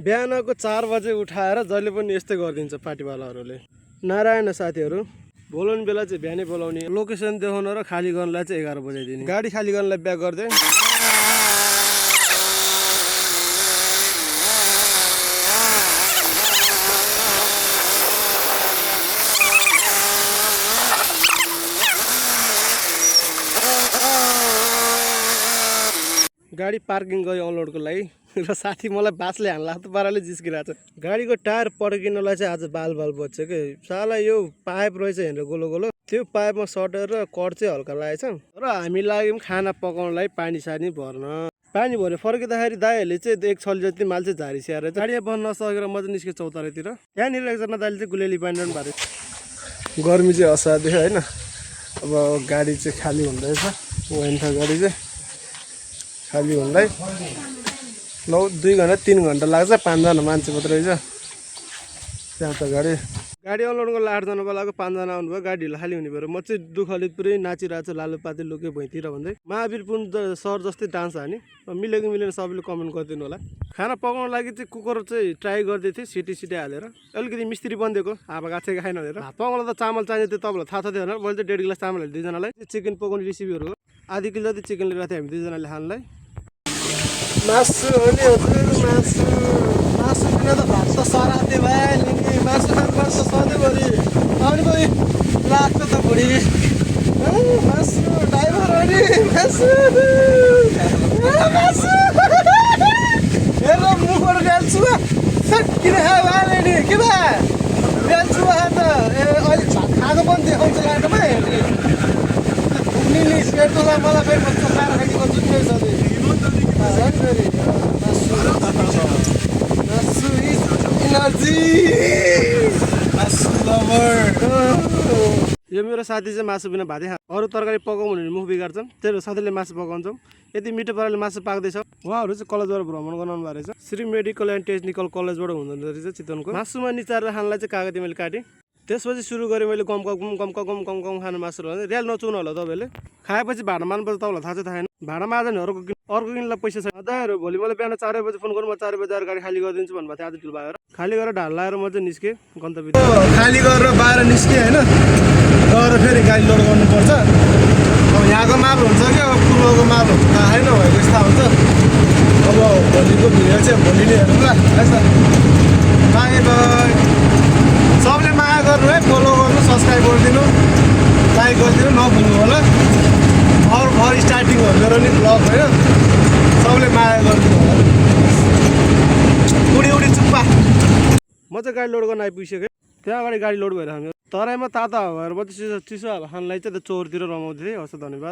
बिहानको 4 बजे उठाएर जहिले पनि यस्तै गरिदिन्छ पार्टीवालाहरूले। नारायण साथीहरू बोलाउने बेला चाहिँ बिहानै बोलाउने, लोकेसन देखाउन र खाली गर्नलाई चाहिँ 11 बजे दिने। गाडी खाली गर्नलाई ब्याक गर्दै गाडी पार्किङ गयो अनलोडको लागि र साथी मलाई बासले हान्ला त पाराले जिस्किरहेको छ। गाडीको टायर पड्किनलाई चाहिँ आज बाल बज्छ के साला। यो पाइप रहेछ हेरेर गोलो गोलो, त्यो पाइपमा सटेर कट चाहिँ हल्का लागेछ र हामी लाग्यौँ खाना पकाउनलाई पानी सानी भर्न। पानी भरे फर्किँदाखेरि दाइहरूले चाहिँ 1 छली जति माल चाहिँ झारी स्याहार गाडीमा बस्न नसकेर म चाहिँ निस्केँ चौतारीतिर। त्यहाँनिर एकजना दाइले चाहिँ गुलेली पानी बारे। गर्मी चाहिँ असाध्य होइन। अब गाडी चाहिँ खाली हुँदैछ, वेन्थ गाडी चाहिँ खाली हुँदै 2 घन्टा 3 घन्टा लाग्छ। 5 जना मान्छे मात्रै रहेछ त्यहाँ त। गाडी अनलोडको 8 जना बोलाएको 5 जना आउनुभयो, गाडी खाली हुने भएर म चाहिँ दुःखले पुरै नाचिरहेको छु लालुपाते लुके भैँतिर भन्दै। महावीर पुन सर जस्तै डान्स हाने, मिलेको मिलेन सबैले कमेन्ट गरिदिनु होला। खाना पकाउनको लागि चाहिँ कुकर चाहिँ ट्राई गर्दै थिएँ सिटी हालेर। अलिकति मिस्त्री बनिदिएको हावा गाछेको खाएन भनेर। पकाउन त चामल चाहिन्छ त्यो तपाईँलाई थाहा छ थियो होइन। मैले चाहिँ 1.5 गिलास चामल हालेँ 2 जनालाई। चिकन पकाउने रेसिपीहरू हो। आधी किलो जति चिकन लिएर थियौँ हामी 2 जनाले खानलाई। मासु हो नि हजुर, मासु बिना त भात त सराते भयो नि। मासु खानुपर्छ सधैँभरि, आउने पनि लाग्छ त बुढी। मासु ड्राइभर हो नि, मासु हेर मुखबाट ल्याल्छु किन खायो नि के भा ल्याल्छु त। ए अहिले खाएको पनि देखाउँछ लाटोमा हेर्ने नि सेटोलाई मलाई फेरि भन्छ खानाखानीको जुनै सधैँ मासु इज एनर्जी, मासु लभर। यो मेरो साथी चाहिँ मासु बिना भातै खा। अरू तरकारी पकाउँ भने मुख बिगार्छन्, त्यही भएर साथीले मासु पकाउँछौँ। यति मिठो पाराले मासु पाक्दैछ। उहाँहरू चाहिँ कलेजबाट भ्रमण गर्न आउनु भएको रहेछ। श्री मेडिकल एन्ड टेक्निकल कलेजबाट हुनुहुँदो रहेछ चितवनको। मासुमा निचारेर खानलाई चाहिँ कागती मैले काटेँ। त्यसपछि सुरु गरेँ मैले कम खानु मासु रहन्छ। रियाल नचुनु होला तपाईँले। खाएपछि भाँडा मान्नुपर्छ, तपाईँलाई थाहा छ थाहा छैन। भाँडा माझ्यो भने अर्को किन्नलाई पैसा छ। दाइहरू भोलि मलाई बिहान 4 बजे फोन गर्नु, म 4 बजे आएर गाडी खाली गरिदिन्छु भन्नुभएको थियो। आज ढिलो भएर खाली गरेर ढाल लाएर म चाहिँ निस्केँ गन्तव्य। खाली गरेर बाहिर निस्केँ होइन, गएर फेरि गाडी लोड गर्नुपर्छ। अब यहाँको माल हुन्छ कि अब पूर्वको माल हुन्छ थाहा छैन भएको यस्तो हुन्छ। अब भोलिको भिडियो चाहिँ भोलि नै हेरौँ ल। By by. सबले माया गर्नु है, फलो गर्नु, सब्सक्राइब गरिदिनु, लाइक गरिदिनु नभुल्नु होला। भर स्टार्टिङहरू मेरो नि ब्लग होइन, सबले माया गरिदिनु होला। उडी चुप्पा। म चाहिँ गाडी लोड गर्न आइपुगिसकेँ। त्यहाँ अगाडि गाडी लोड भएर हामी तराईमा ताता भएर म चिसो हावा खानलाई चाहिँ चौरतिर रमाउँदै थिएँ। हस् धन्यवाद।